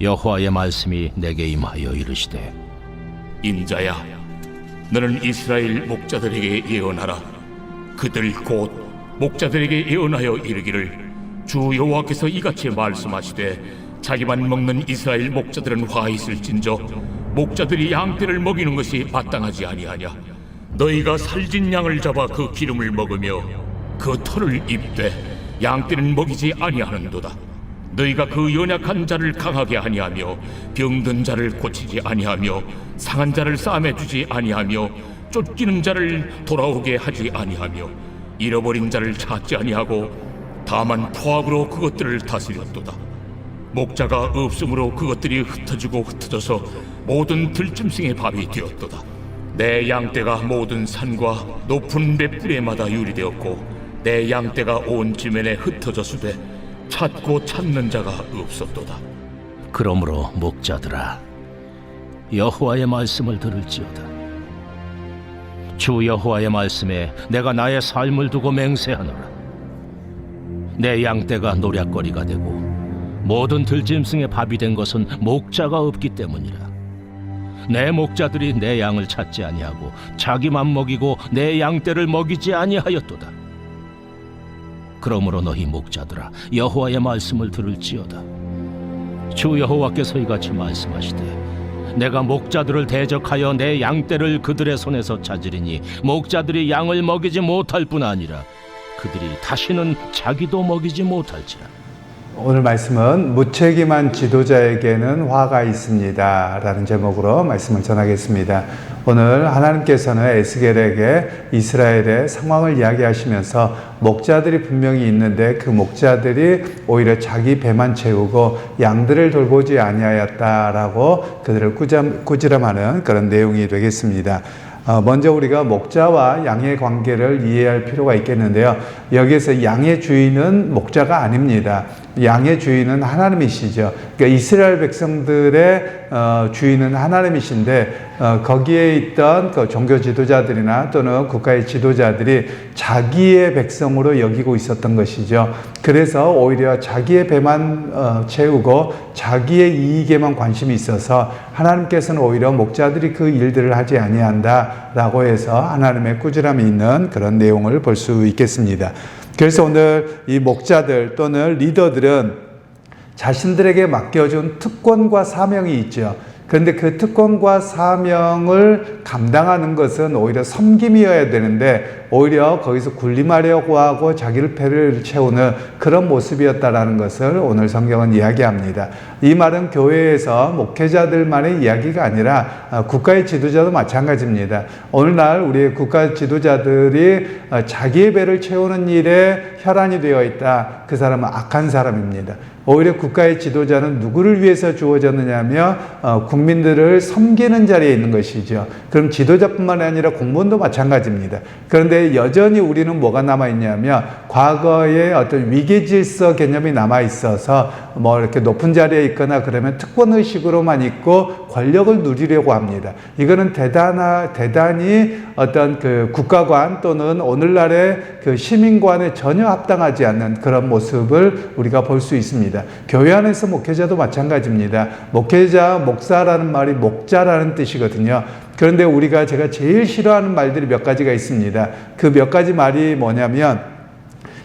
여호와의 말씀이 내게 임하여 이르시되, 인자야, 너는 이스라엘 목자들에게 예언하라. 그들 곧 목자들에게 예언하여 이르기를, 주 여호와께서 이같이 말씀하시되, 자기만 먹는 이스라엘 목자들은 화 있을진저 목자들이 양떼를 먹이는 것이 마땅하지 아니하냐. 너희가 살진 양을 잡아 그 기름을 먹으며 그 털을 입되 양떼는 먹이지 아니하는도다. 너희가 그 연약한 자를 강하게 아니하며 병든 자를 고치지 아니하며 상한 자를 싸매 주지 아니하며 쫓기는 자를 돌아오게 하지 아니하며 잃어버린 자를 찾지 아니하고 다만 포악으로 그것들을 다스렸도다. 목자가 없으므로 그것들이 흩어지고 흩어져서 모든 들짐승의 밥이 되었도다. 내 양떼가 모든 산과 높은 맷뿌리마다 유리되었고 내 양떼가 온 지면에 흩어졌으되 찾고 찾는 자가 없었도다. 그러므로 목자들아, 여호와의 말씀을 들을지어다. 주 여호와의 말씀에 내가 나의 삶을 두고 맹세하노라. 내 양떼가 노략거리가 되고 모든 들짐승의 밥이 된 것은 목자가 없기 때문이라. 내 목자들이 내 양을 찾지 아니하고 자기만 먹이고 내 양떼를 먹이지 아니하였도다. 그러므로 너희 목자들아, 여호와의 말씀을 들을지어다. 주 여호와께서 이같이 말씀하시되, 내가 목자들을 대적하여 내 양떼를 그들의 손에서 찾으리니 목자들이 양을 먹이지 못할 뿐 아니라 그들이 다시는 자기도 먹이지 못할지라. 오늘 말씀은 무책임한 지도자에게는 화가 있습니다 라는 제목으로 말씀을 전하겠습니다. 오늘 하나님께서는 에스겔에게 이스라엘의 상황을 이야기하시면서 목자들이 분명히 있는데 그 목자들이 오히려 자기 배만 채우고 양들을 돌보지 아니하였다라고 그들을 꾸지람하는 그런 내용이 되겠습니다. 먼저 우리가 목자와 양의 관계를 이해할 필요가 있겠는데요. 여기에서 양의 주인은 목자가 아닙니다. 양의 주인은 하나님이시죠. 그러니까 이스라엘 백성들의 주인은 하나님이신데 거기에 있던 그 종교 지도자들이나 또는 국가의 지도자들이 자기의 백성으로 여기고 있었던 것이죠. 그래서 오히려 자기의 배만 채우고 자기의 이익에만 관심이 있어서 하나님께서는 오히려 목자들이 그 일들을 하지 아니한다라고 해서 하나님의 꾸지람이 있는 그런 내용을 볼 수 있겠습니다. 그래서 오늘 이 목자들 또는 리더들은 자신들에게 맡겨준 특권과 사명이 있죠. 그런데 그 특권과 사명을 감당하는 것은 오히려 섬김이어야 되는데 오히려 거기서 군림하려고 하고 자기를 배를 채우는 그런 모습이었다라는 것을 오늘 성경은 이야기합니다. 이 말은 교회에서 목회자들만의 이야기가 아니라 국가의 지도자도 마찬가지입니다. 오늘날 우리의 국가 지도자들이 자기의 배를 채우는 일에 혈안이 되어 있다. 그 사람은 악한 사람입니다. 오히려 국가의 지도자는 누구를 위해서 주어졌느냐며 국민들을 섬기는 자리에 있는 것이죠. 그럼 지도자뿐만 아니라 공무원도 마찬가지입니다. 그런데 여전히 우리는 뭐가 남아있냐면 과거의 어떤 위계질서 개념이 남아있어서 뭐 이렇게 높은 자리에 있거나 그러면 특권의식으로만 있고 권력을 누리려고 합니다. 이거는 대단히 어떤 그 국가관 또는 오늘날의 그 시민관에 전혀 합당하지 않는 그런 모습을 우리가 볼 수 있습니다. 교회 안에서 목회자도 마찬가지입니다. 목회자, 목사라는 말이 목자라는 뜻이거든요. 그런데 제가 제일 싫어하는 말들이 몇 가지가 있습니다. 그 몇 가지 말이 뭐냐면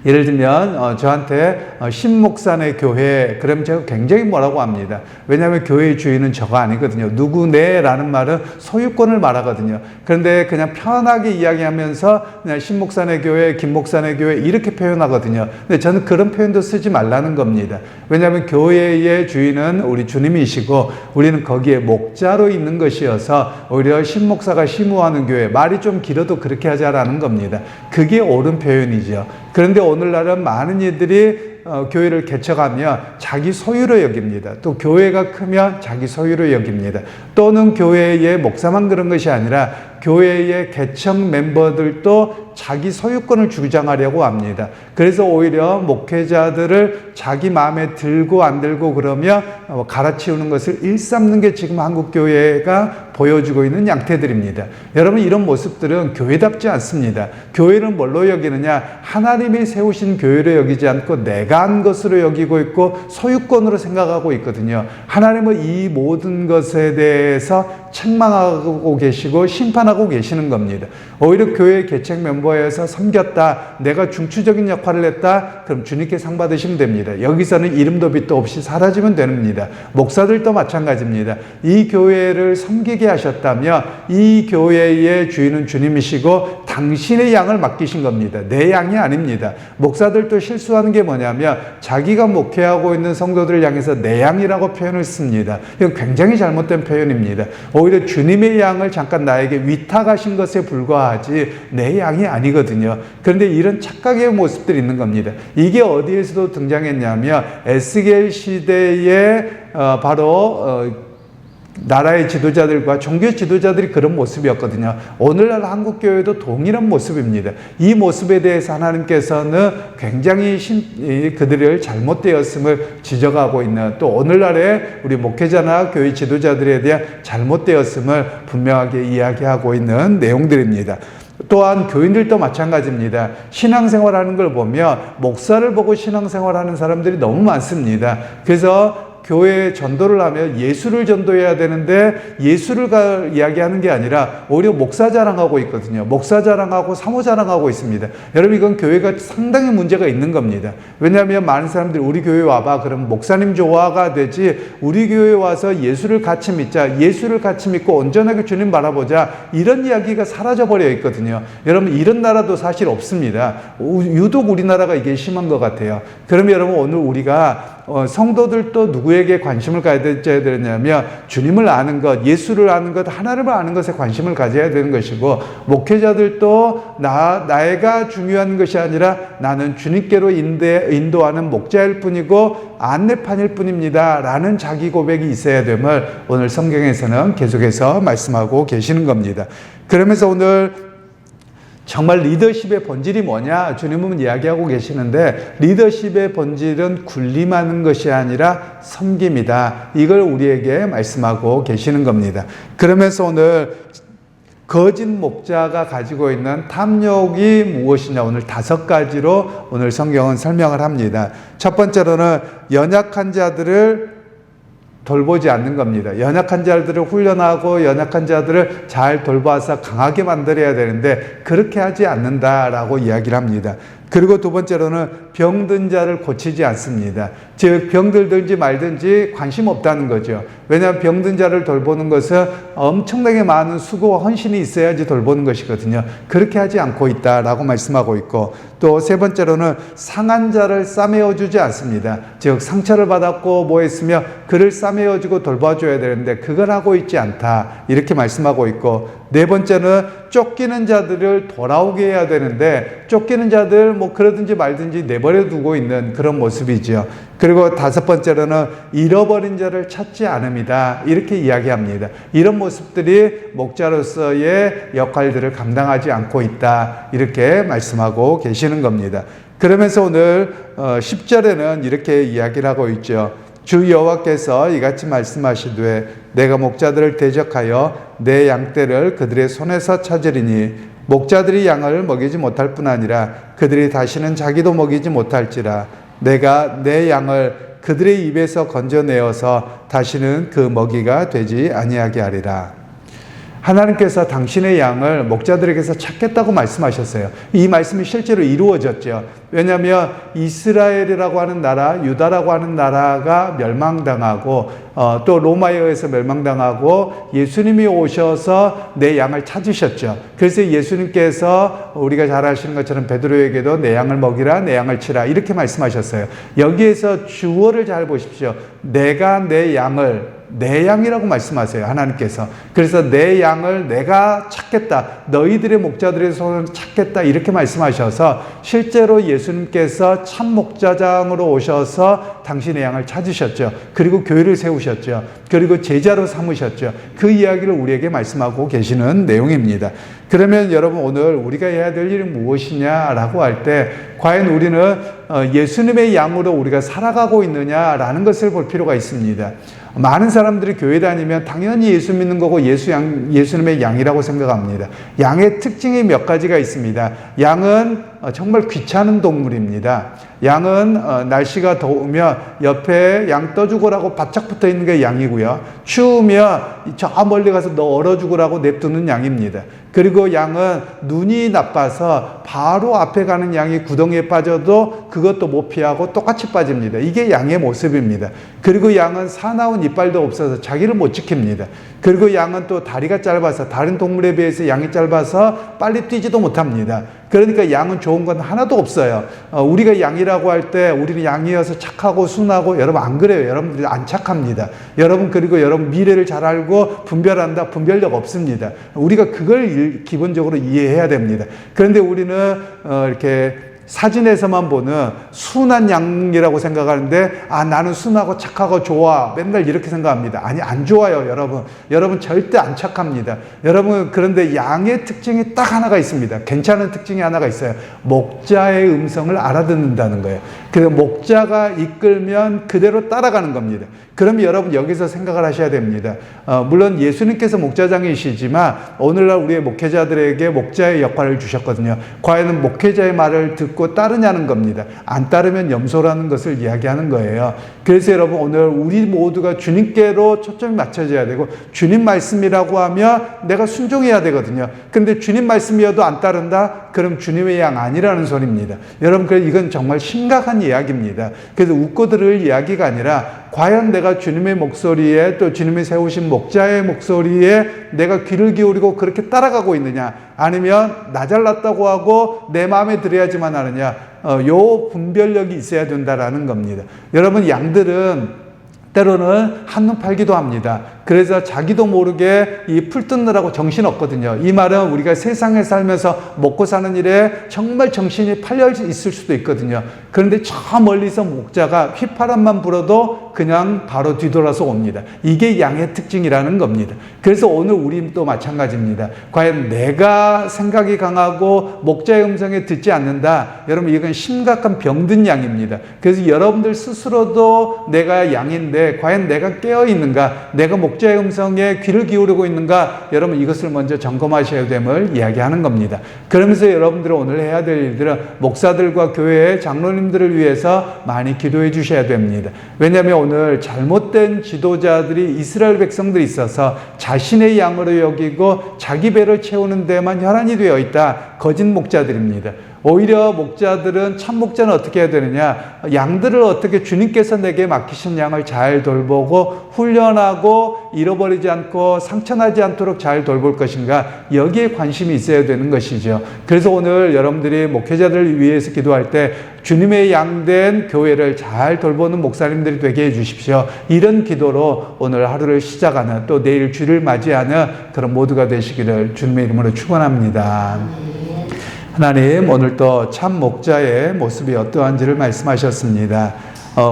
예를 들면 저한테 신목사네 교회 그러면 제가 굉장히 뭐라고 합니다. 왜냐하면 교회의 주인은 저가 아니거든요. 누구네라는 말은 소유권을 말하거든요. 그런데 그냥 편하게 이야기하면서 그냥 신목사네 교회, 김목사네 교회 이렇게 표현하거든요. 근데 저는 그런 표현도 쓰지 말라는 겁니다. 왜냐하면 교회의 주인은 우리 주님이시고 우리는 거기에 목자로 있는 것이어서 오히려 신목사가 심우하는 교회 말이 좀 길어도 그렇게 하자라는 겁니다. 그게 옳은 표현이죠. 그런데 오늘날은 많은 이들이 교회를 개척하며 자기 소유로 여깁니다. 또 교회가 크면 자기 소유로 여깁니다. 또는 교회의 목사만 그런 것이 아니라 교회의 개척 멤버들도 자기 소유권을 주장하려고 합니다. 그래서 오히려 목회자들을 자기 마음에 들고 안 들고 그러며 갈아치우는 것을 일삼는 게 지금 한국 교회가 보여주고 있는 양태들입니다. 여러분, 이런 모습들은 교회답지 않습니다. 교회를 뭘로 여기느냐? 하나님이 세우신 교회로 여기지 않고 내가 내가 한 것으로 여기고 있고 소유권으로 생각하고 있거든요. 하나님은 이 모든 것에 대해서 책망하고 계시고 심판하고 계시는 겁니다. 오히려 교회 개척 멤버에서 섬겼다, 내가 중추적인 역할을 했다, 그럼 주님께 상 받으시면 됩니다. 여기서는 이름도 빛도 없이 사라지면 됩니다. 목사들도 마찬가지입니다. 이 교회를 섬기게 하셨다며 이 교회의 주인은 주님이시고 당신의 양을 맡기신 겁니다. 내 양이 아닙니다. 목사들도 실수하는 게 뭐냐면 자기가 목회하고 있는 성도들을 향해서 내 양이라고 표현을 씁니다. 이건 굉장히 잘못된 표현입니다. 오히려 주님의 양을 잠깐 나에게 위탁하신 것에 불과하지 내 양이 아니거든요. 그런데 이런 착각의 모습들이 있는 겁니다. 이게 어디에서도 등장했냐면 에스겔 시대에 바로 나라의 지도자들과 종교 지도자들이 그런 모습이었거든요. 오늘날 한국교회도 동일한 모습입니다. 이 모습에 대해서 하나님께서는 굉장히 그들을 잘못되었음을 지적하고 있는, 또 오늘날의 우리 목회자나 교회 지도자들에 대한 잘못되었음을 분명하게 이야기하고 있는 내용들입니다. 또한 교인들도 마찬가지입니다. 신앙생활하는 걸 보면 목사를 보고 신앙생활하는 사람들이 너무 많습니다. 그래서 교회에 전도를 하면 예수를 전도해야 되는데 예수를 이야기하는 게 아니라 오히려 목사 자랑하고 있거든요. 목사 자랑하고 사모 자랑하고 있습니다. 여러분, 이건 교회가 상당히 문제가 있는 겁니다. 왜냐하면 많은 사람들이 우리 교회 와봐, 그럼 목사님 좋아가 되지, 우리 교회 와서 예수를 같이 믿자, 예수를 같이 믿고 온전하게 주님 바라보자, 이런 이야기가 사라져버려 있거든요. 여러분, 이런 나라도 사실 없습니다. 유독 우리나라가 이게 심한 것 같아요. 그러면 여러분, 오늘 우리가 성도들도 누구에게 관심을 가져야 되냐면 주님을 아는 것, 예수를 아는 것, 하나님을 아는 것에 관심을 가져야 되는 것이고, 목회자들도 나가 중요한 것이 아니라 나는 주님께로 인도하는 목자일 뿐이고 안내판일 뿐입니다 라는 자기 고백이 있어야 됨을 오늘 성경에서는 계속해서 말씀하고 계시는 겁니다. 그러면서 오늘 정말 리더십의 본질이 뭐냐? 주님은 이야기하고 계시는데, 리더십의 본질은 군림하는 것이 아니라 섬김이다. 이걸 우리에게 말씀하고 계시는 겁니다. 그러면서 오늘 거짓 목자가 가지고 있는 탐욕이 무엇이냐? 오늘 5가지로 오늘 성경은 설명을 합니다. 첫 번째로는 연약한 자들을 돌보지 않는 겁니다. 연약한 자들을 훈련하고 연약한 자들을 잘 돌봐서 강하게 만들어야 되는데 그렇게 하지 않는다라고 이야기를 합니다. 그리고 두 번째로는 병든 자를 고치지 않습니다. 즉 병들든지 말든지 관심 없다는 거죠. 왜냐하면 병든 자를 돌보는 것은 엄청나게 많은 수고와 헌신이 있어야지 돌보는 것이거든요. 그렇게 하지 않고 있다라고 말씀하고 있고, 또 세 번째로는 상한 자를 싸매어주지 않습니다. 즉 상처를 받았고 뭐 했으며 그를 싸매어주고 돌봐줘야 되는데 그걸 하고 있지 않다, 이렇게 말씀하고 있고, 네 번째는 쫓기는 자들을 돌아오게 해야 되는데 쫓기는 자들 뭐 그러든지 말든지 내버려 두고 있는 그런 모습이죠. 그리고 다섯 번째로는 잃어버린 자를 찾지 않음이다, 이렇게 이야기합니다. 이런 모습들이 목자로서의 역할들을 감당하지 않고 있다, 이렇게 말씀하고 계시는 겁니다. 그러면서 오늘 10절에는 이렇게 이야기를 하고 있죠. 주 여호와께서 이같이 말씀하시되 내가 목자들을 대적하여 내 양떼를 그들의 손에서 찾으리니 목자들이 양을 먹이지 못할 뿐 아니라 그들이 다시는 자기도 먹이지 못할지라. 내가 내 양을 그들의 입에서 건져내어서 다시는 그 먹이가 되지 아니하게 하리라. 하나님께서 당신의 양을 목자들에게서 찾겠다고 말씀하셨어요. 이 말씀이 실제로 이루어졌죠. 왜냐하면 이스라엘이라고 하는 나라, 유다라고 하는 나라가 멸망당하고 또 로마에 의해서 멸망당하고 예수님이 오셔서 내 양을 찾으셨죠. 그래서 예수님께서 우리가 잘 아시는 것처럼 베드로에게도 내 양을 먹이라, 내 양을 치라, 이렇게 말씀하셨어요. 여기에서 주어를 잘 보십시오. 내가 내 양을, 내 양이라고 말씀하세요, 하나님께서. 그래서 내 양을 내가 찾겠다, 너희들의 목자들의 손을 찾겠다, 이렇게 말씀하셔서 실제로 예수님께서 참 목자장으로 오셔서 당신의 양을 찾으셨죠. 그리고 교회를 세우셨죠. 그리고 제자로 삼으셨죠. 그 이야기를 우리에게 말씀하고 계시는 내용입니다. 그러면 여러분, 오늘 우리가 해야 될 일이 무엇이냐라고 할 때 과연 우리는 예수님의 양으로 우리가 살아가고 있느냐라는 것을 볼 필요가 있습니다. 많은 사람들이 교회 다니면 당연히 예수 믿는 거고 예수님의 양이라고 생각합니다. 양의 특징이 몇 가지가 있습니다. 양은 정말 귀찮은 동물입니다. 양은 날씨가 더우면 옆에 양 떠죽으라고 바짝 붙어 있는 게 양이고요. 추우면 저 멀리 가서 너 얼어 죽으라고 냅두는 양입니다. 그리고 양은 눈이 나빠서 바로 앞에 가는 양이 구덩이에 빠져도 그것도 못 피하고 똑같이 빠집니다. 이게 양의 모습입니다. 그리고 양은 사나운 이빨도 없어서 자기를 못 지킵니다. 그리고 양은 또 다리가 짧아서 다른 동물에 비해서 양이 짧아서 빨리 뛰지도 못합니다. 그러니까 양은 좋은 건 하나도 없어요. 우리가 양이라고 할 때 우리는 양이어서 착하고 순하고, 여러분 안 그래요. 여러분들이 안 착합니다. 여러분, 그리고 여러분 미래를 잘 알고 분별한다. 분별력 없습니다. 우리가 그걸 기본적으로 이해해야 됩니다. 그런데 우리는 이렇게 사진에서만 보는 순한 양이라고 생각하는데, 나는 순하고 착하고 좋아, 맨날 이렇게 생각합니다. 아니, 안 좋아요. 여러분 절대 안 착합니다. 여러분, 그런데 양의 특징이 딱 하나가 있습니다. 괜찮은 특징이 하나가 있어요. 목자의 음성을 알아듣는다는 거예요. 그래서 목자가 이끌면 그대로 따라가는 겁니다. 그럼 여러분 여기서 생각을 하셔야 됩니다. 물론 예수님께서 목자장이시지만 오늘날 우리의 목회자들에게 목자의 역할을 주셨거든요. 과연 목회자의 말을 듣고 따르냐는 겁니다. 안 따르면 염소라는 것을 이야기하는 거예요. 그래서 여러분, 오늘 우리 모두가 주님께로 초점이 맞춰져야 되고, 주님 말씀이라고 하면 내가 순종해야 되거든요. 근데 주님 말씀이어도 안 따른다? 그럼 주님의 양 아니라는 소리입니다. 여러분, 이건 정말 심각한 이야기입니다. 그래서 웃고 들을 이야기가 아니라, 과연 내가 주님의 목소리에, 또 주님이 세우신 목자의 목소리에 내가 귀를 기울이고 그렇게 따라가고 있느냐, 아니면 나 잘났다고 하고 내 마음에 들어야지만 하느냐, 요 분별력이 있어야 된다라는 겁니다. 여러분, 양들은 때로는 한눈 팔기도 합니다. 그래서 자기도 모르게 이 풀 뜯느라고 정신 없거든요. 이 말은 우리가 세상에 살면서 먹고 사는 일에 정말 정신이 팔려 있을 수도 있거든요. 그런데 저 멀리서 목자가 휘파람만 불어도 그냥 바로 뒤돌아서 옵니다. 이게 양의 특징이라는 겁니다. 그래서 오늘 우리도 마찬가지입니다. 과연 내가 생각이 강하고 목자의 음성에 듣지 않는다? 여러분, 이건 심각한 병든 양입니다. 그래서 여러분들 스스로도 내가 양인데 과연 내가 깨어 있는가? 내가 목자의 음성에 귀를 기울이고 있는가? 여러분, 이것을 먼저 점검하셔야 됨을 이야기하는 겁니다. 그러면서 여러분들은 오늘 해야 될 일들은 목사들과 교회의 장로님들을 위해서 많이 기도해 주셔야 됩니다. 왜냐하면 오늘 잘못된 지도자들이, 이스라엘 백성들이 있어서 자신의 양으로 여기고 자기 배를 채우는 데만 혈안이 되어 있다. 거짓 목자들입니다. 오히려 목자들은, 참 목자는 어떻게 해야 되느냐, 양들을 어떻게 주님께서 내게 맡기신 양을 잘 돌보고 훈련하고 잃어버리지 않고 상처나지 않도록 잘 돌볼 것인가, 여기에 관심이 있어야 되는 것이죠. 그래서 오늘 여러분들이 목회자들을 위해서 기도할 때 주님의 양된 교회를 잘 돌보는 목사님들이 되게 해주십시오. 이런 기도로 오늘 하루를 시작하는, 또 내일 주를 맞이하는 그런 모두가 되시기를 주님의 이름으로 축원합니다. 하나님, 오늘 또 참 목자의 모습이 어떠한지를 말씀하셨습니다.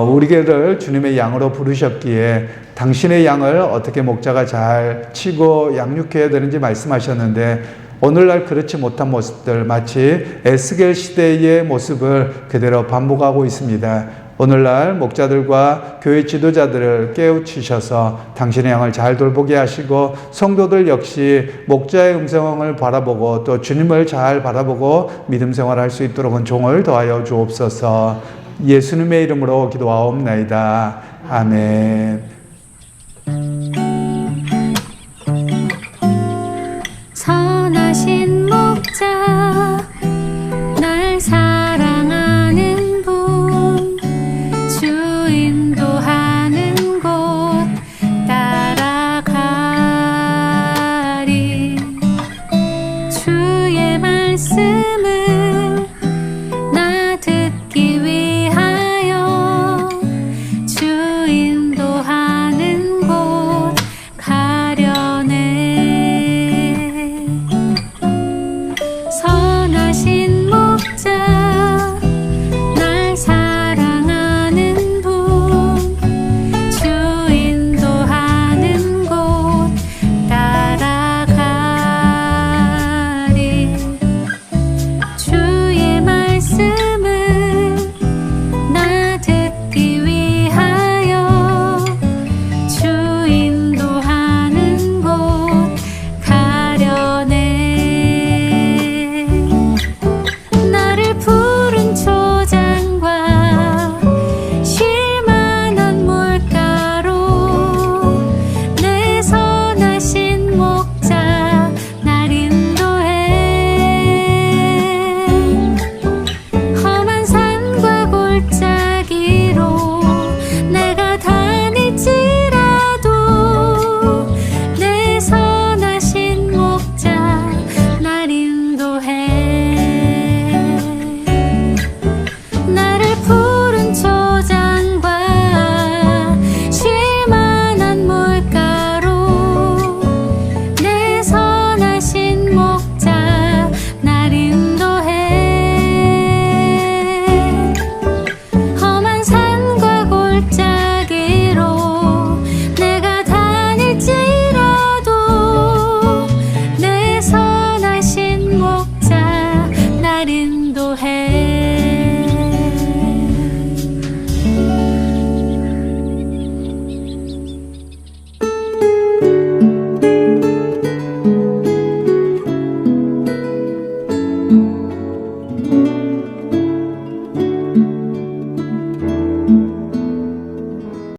우리를 주님의 양으로 부르셨기에 당신의 양을 어떻게 목자가 잘 치고 양육해야 되는지 말씀하셨는데, 오늘날 그렇지 못한 모습들, 마치 에스겔 시대의 모습을 그대로 반복하고 있습니다. 오늘날 목자들과 교회 지도자들을 깨우치셔서 당신의 양을 잘 돌보게 하시고, 성도들 역시 목자의 음성을 바라보고 또 주님을 잘 바라보고 믿음 생활할 수 있도록 은총을 더하여 주옵소서. 예수님의 이름으로 기도하옵나이다. 아멘. 선하신 목자 날